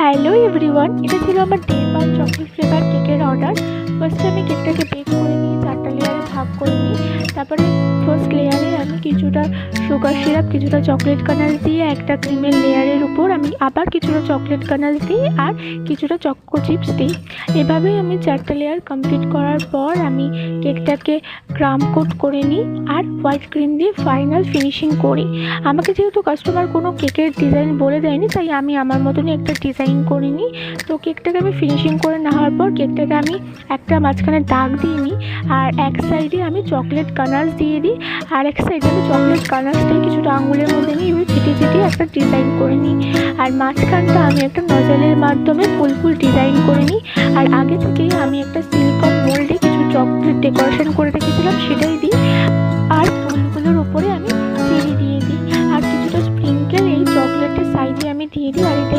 Hello everyone, এটা ছিল আমার ডে 1 চকলেট ফ্লেভার কেকের অর্ডার। ফার্স্টে আমি কেকটাকে বেক করে নিই, 4টা লেয়ারে ভাগ করে নিই। তারপরে ফার্স্ট লেয়ারে আমি কিছুটা সুগার সিরাপ, কিছুটা চকলেট কানাস দিয়ে একটা ক্রিমের লেয়ারের উপর আমি আবার কিছুটা চকলেট কানাস দিই আর কিছুটা চকো চিপস দিই। এভাবেই আমি 4টা লেয়ার কমপ্লিট করার পর আমি কেকটাকে ক্রাম কোট করে নিই আর হোয়াইট ক্রিম দিয়ে ফাইনাল ফিনিশিং করি। আমাকে যেহেতু কাস্টমার কোনো কেকের ডিজাইন বলে দেয়নি, তাই আমি আমার মতনই একটা ডিজাইন করে নিই। তো কেকটাকে আমি ফিনিশিং করে নেওয়ার পর কেকটাকে আমি একটা মাঝখানে দাগ দিয়ে নিই আর এক সাইডে আমি চকলেট কানাস দিয়ে দিই আর এক সাইডে আমি চকলেট কানাসটাই কিছুটা আঙুলের মধ্যে নিয়ে এবার ছিটিয়ে ছিটিয়ে একটা ডিজাইন করে নিই। আর মাঝখানটা আমি একটা নজলের মাধ্যমে ফুল ফুল ডিজাইন করে নিই। আর আগে থেকেই আমি একটা সিলিকন মোল্ডে কিছু চকলেট ডেকোরেশন করে রেখেছিলাম, সেটাই দিই। আর ফুলগুলোর উপরে আমি চেরি দিয়ে দিই আর কিছুটা স্প্রিঙ্কেল এই চকলেটের সাইডে আমি দিয়ে দিই। আর এটাই